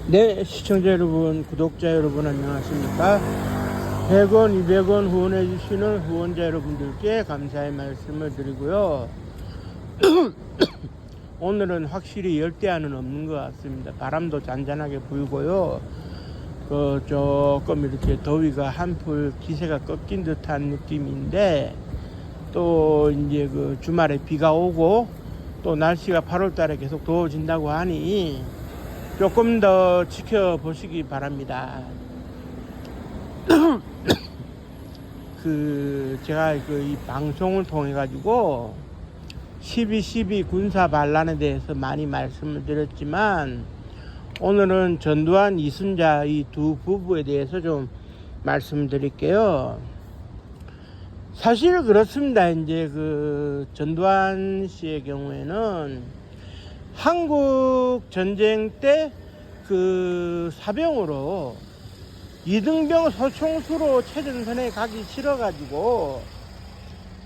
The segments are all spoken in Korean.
네, 시청자 여러분, 구독자 여러분 안녕하십니까? 100원, 200원 후원해 주시는 후원자 여러분들께 감사의 말씀을 드리고요. 오늘은 확실히 열대야는 없는 것 같습니다. 바람도 잔잔하게 불고요. 조금 이렇게 더위가 한풀 기세가 꺾인 듯한 느낌인데, 또 이제 주말에 비가 오고 또 날씨가 8월 달에 계속 더워진다고 하니 조금 더 지켜보시기 바랍니다. 제가 이 방송을 통해 가지고 12.12 군사 반란에 대해서 많이 말씀을 드렸지만, 오늘은 전두환, 이순자 이 두 부부에 대해서 좀 말씀드릴게요. 사실 그렇습니다. 이제 전두환 씨의 경우에는 한국 전쟁 때 사병으로 이등병 소총수로 최전선에 가기 싫어가지고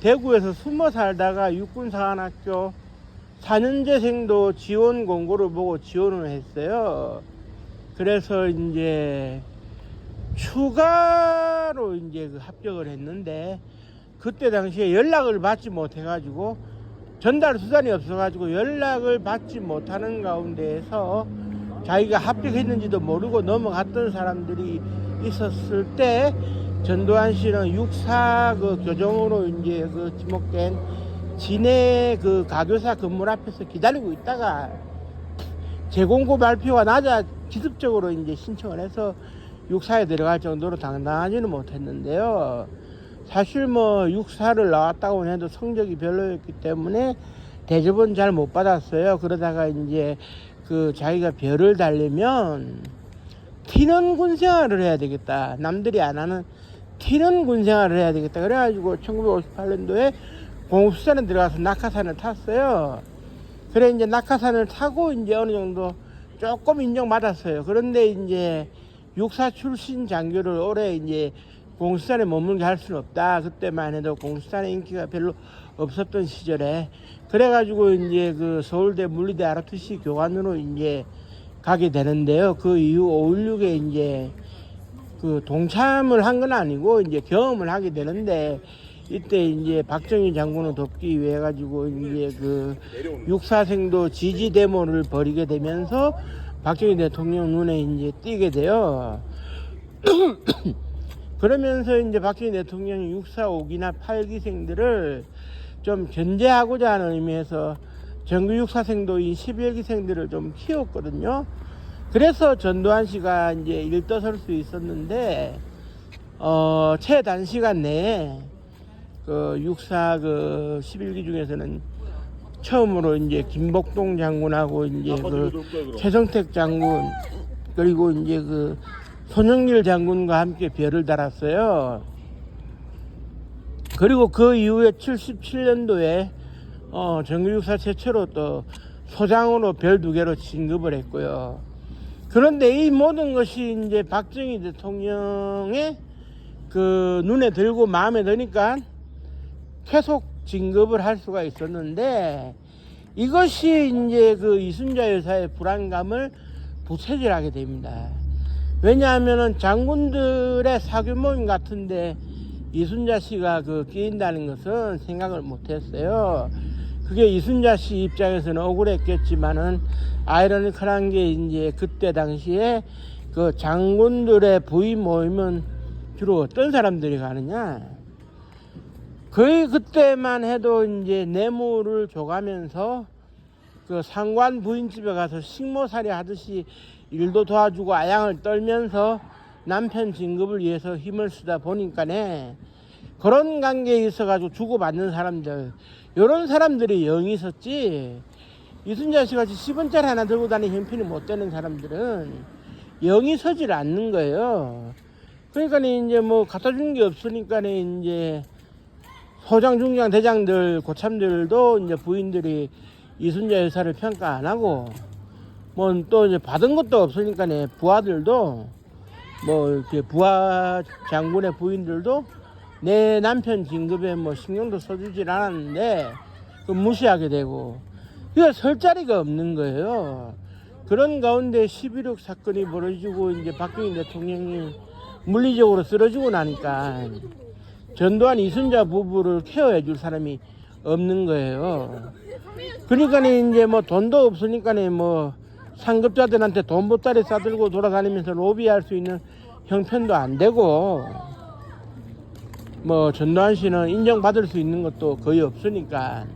대구에서 숨어 살다가 육군사관학교 4년제생도 지원 공고를 보고 지원을 했어요. 그래서 이제 추가로 이제 합격을 했는데, 그때 당시에 연락을 받지 못해가지고 전달 수단이 없어가지고 연락을 받지 못하는 가운데에서 자기가 합격했는지도 모르고 넘어갔던 사람들이 있었을 때, 전두환 씨는 육사 교정으로 이제 지목된 진해 가교사 건물 앞에서 기다리고 있다가 재공고 발표가 나자 기습적으로 이제 신청을 해서 육사에 들어갈 정도로 당당하지는 못했는데요. 사실 육사를 나왔다고 해도 성적이 별로였기 때문에 대접은 잘 못 받았어요. 그러다가 이제 자기가 별을 달려면 튀는 군 생활을 해야 되겠다, 남들이 안 하는 튀는 군 생활을 해야 되겠다 그래가지고 1958년도에 공수산에 들어가서 낙하산을 탔어요. 그래 이제 낙하산을 타고 이제 어느 정도 조금 인정받았어요. 그런데 이제 육사 출신 장교를 오래 이제 공수산에 머물게 할 수는 없다. 그때만 해도 공수산의 인기가 별로 없었던 시절에, 그래가지고 이제 서울대 물리대 ROTC 교관으로 이제 가게 되는데요. 그 이후 5.16에 이제 동참을 한 건 아니고 이제 경험을 하게 되는데, 이때 이제 박정희 장군을 돕기 위해 가지고 이제 육사생도 지지 데모를 벌이게 되면서 박정희 대통령 눈에 이제 띄게 돼요. 그러면서 이제 박정희 대통령이 육사 5기나 8기생들을 좀 견제하고자 하는 의미에서 정규 육사생도인 11기생들을 좀 키웠거든요. 그래서 전두환 씨가 이제 일떠설 수 있었는데, 최단시간 내에 육사 11기 중에서는 처음으로 이제 김복동 장군하고 이제 최성택 장군, 그리고 이제 손영길 장군과 함께 별을 달았어요. 그리고 그 이후에 77년도에 정규육사 최초로 또 소장으로 별 2개로 진급을 했고요. 그런데 이 모든 것이 이제 박정희 대통령의 눈에 들고 마음에 드니까 계속 진급을 할 수가 있었는데, 이것이 이제 이순자 여사의 불안감을 부채질하게 됩니다. 왜냐하면은 장군들의 사교 모임 같은데 이순자 씨가 끼인다는 것은 생각을 못했어요. 그게 이순자 씨 입장에서는 억울했겠지만은, 아이러니컬한 게 이제 그때 당시에 장군들의 부위 모임은 주로 어떤 사람들이 가느냐? 거의 그때만 해도 이제 뇌물을 줘가면서 상관 부인집에 가서 식모살이 하듯이 일도 도와주고 아양을 떨면서 남편 진급을 위해서 힘을 쓰다 보니까네, 그런 관계에 있어가지고 주고받는 사람들, 이런 사람들이 영이 섰지, 이순자 씨 같이 10원짜리 하나 들고 다니는 형편이 못 되는 사람들은 영이 서질 않는 거예요. 그러니까 이제 갖다 주는 게 없으니까 이제 소장, 중장, 대장들, 고참들도 이제 부인들이 이순자 여사를 평가 안 하고, 또 이제 받은 것도 없으니까 부하들도 이렇게 부하 장군의 부인들도 내 남편 진급에 신경도 써주질 않았는데 무시하게 되고, 이거 설 자리가 없는 거예요. 그런 가운데 11.6 사건이 벌어지고 이제 박정희 대통령이 물리적으로 쓰러지고 나니까 전두환 이순자 부부를 케어해 줄 사람이 없는 거예요. 그러니까 이제 뭐 돈도 없으니까 뭐 상급자들한테 돈 보따리 싸들고 돌아다니면서 로비할 수 있는 형편도 안 되고, 뭐 전두환 씨는 인정받을 수 있는 것도 거의 없으니까,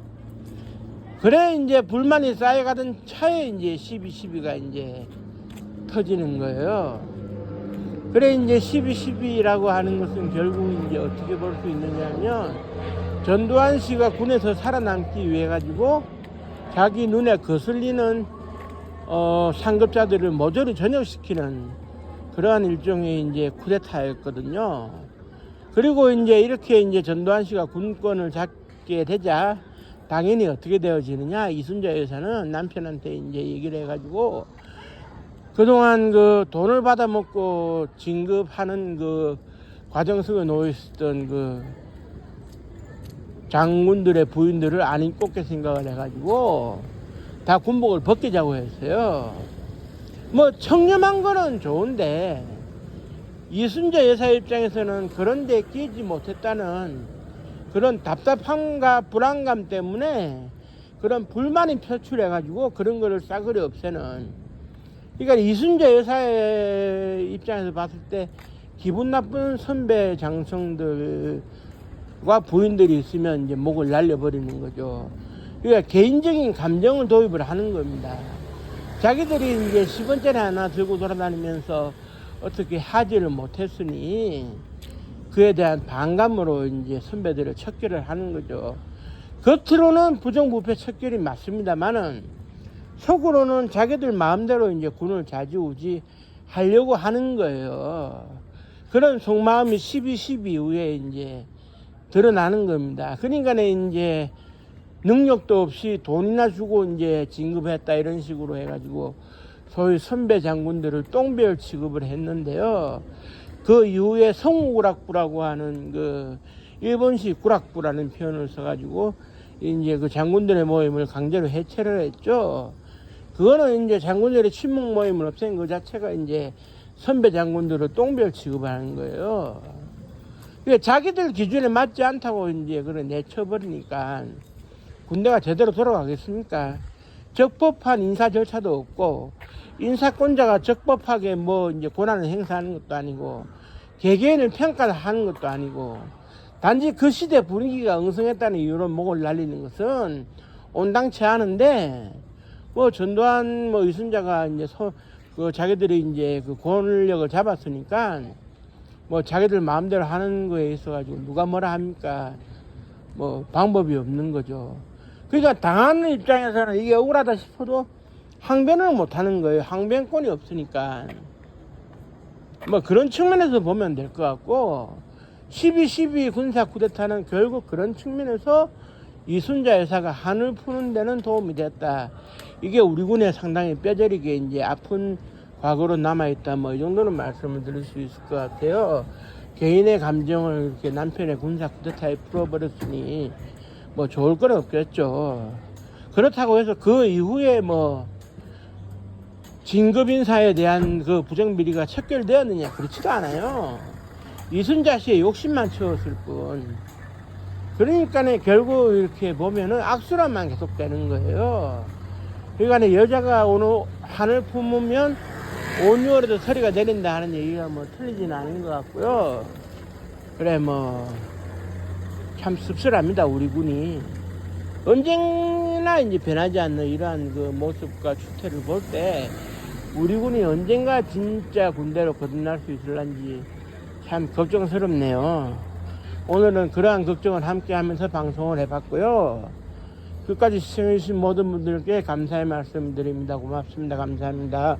그래 이제 불만이 쌓여가던 차에 이제 12.12가 이제 터지는 거예요. 그래 이제 12.12라고 하는 것은 결국 이제 어떻게 볼 수 있느냐면, 전두환 씨가 군에서 살아남기 위해 가지고 자기 눈에 거슬리는 상급자들을 모조리 전역시키는 그러한 일종의 이제 쿠데타였거든요. 그리고 이제 이렇게 이제 전두환 씨가 군권을 잡게 되자 당연히 어떻게 되어지느냐, 이순자 여사는 남편한테 이제 얘기를 해가지고 그동안 그 돈을 받아먹고 진급하는 그 과정 속에 놓여 있었던 그 장군들의 부인들을 안 꼽게 생각을 해가지고 다 군복을 벗기자고 했어요. 뭐 청렴한 거는 좋은데 이순자 여사 입장에서는 그런 데 끼지 못했다는 그런 답답함과 불안감 때문에 그런 불만이 표출해가지고 그런 거를 싸그리 없애는, 그러니까 이순자 여사의 입장에서 봤을 때 기분 나쁜 선배 장성들과 부인들이 있으면 이제 목을 날려버리는 거죠. 그러니까 개인적인 감정을 도입을 하는 겁니다. 자기들이 이제 10원짜리 하나 들고 돌아다니면서 어떻게 하지를 못했으니 그에 대한 반감으로 이제 선배들을 척결을 하는 거죠. 겉으로는 부정부패 척결이 맞습니다만은 속으로는 자기들 마음대로 이제 군을 좌지우지 하려고 하는 거예요. 그런 속마음이 12.12 이후에 이제 드러나는 겁니다. 그러니까 이제 능력도 없이 돈이나 주고 이제 진급했다 이런 식으로 해가지고 소위 선배 장군들을 똥별 취급을 했는데요. 그 이후에 성우구락부라고 하는 그 일본식 구락부라는 표현을 써가지고 이제 그 장군들의 모임을 강제로 해체를 했죠. 그거는 이제 장군들의 친목 모임을 없앤 그 자체가 이제 선배 장군들을 똥별 취급하는 거예요. 그러니까 자기들 기준에 맞지 않다고 이제 그래 내쳐버리니까 군대가 제대로 돌아가겠습니까? 적법한 인사 절차도 없고 인사권자가 적법하게 뭐 이제 권한을 행사하는 것도 아니고 개개인을 평가하는 것도 아니고 단지 그 시대 분위기가 엉성했다는 이유로 목을 날리는 것은 온당치 않은데, 뭐 전두환 뭐 이순자가 이제 그 자기들이 이제 그 권력을 잡았으니까 뭐 자기들 마음대로 하는 거에 있어 가지고 누가 뭐라 합니까? 뭐 방법이 없는 거죠. 그러니까 당하는 입장에서는 이게 억울하다 싶어도 항변을 못 하는 거예요. 항변권이 없으니까. 뭐 그런 측면에서 보면 될 것 같고, 12.12 군사 쿠데타는 결국 그런 측면에서 이순자 여사가 한을 푸는 데는 도움이 됐다. 이게 우리 군에 상당히 뼈저리게 이제 아픈 과거로 남아있다. 뭐 이 정도는 말씀을 드릴 수 있을 것 같아요. 개인의 감정을 이렇게 남편의 군사 쿠데타에 풀어버렸으니 뭐 좋을 건 없겠죠. 그렇다고 해서 그 이후에 뭐 진급 인사에 대한 그 부정비리가 척결되었느냐, 그렇지도 않아요. 이순자 씨의 욕심만 채웠을 뿐. 그러니까 결국 이렇게 보면은 악순환만 계속되는 거예요. 그러니까 여자가 오늘 한을 품으면 5,6월에도 서리가 내린다 하는 얘기가 뭐 틀리진 않은 것 같고요. 그래 뭐 참 씁쓸합니다. 우리 군이 언젠가 이제 변하지 않는 이러한 그 모습과 추태를 볼 때 우리 군이 언젠가 진짜 군대로 거듭날 수 있을런지 참 걱정스럽네요. 오늘은 그러한 걱정을 함께 하면서 방송을 해봤고요. 끝까지 시청해주신 모든 분들께 감사의 말씀 드립니다. 고맙습니다. 감사합니다.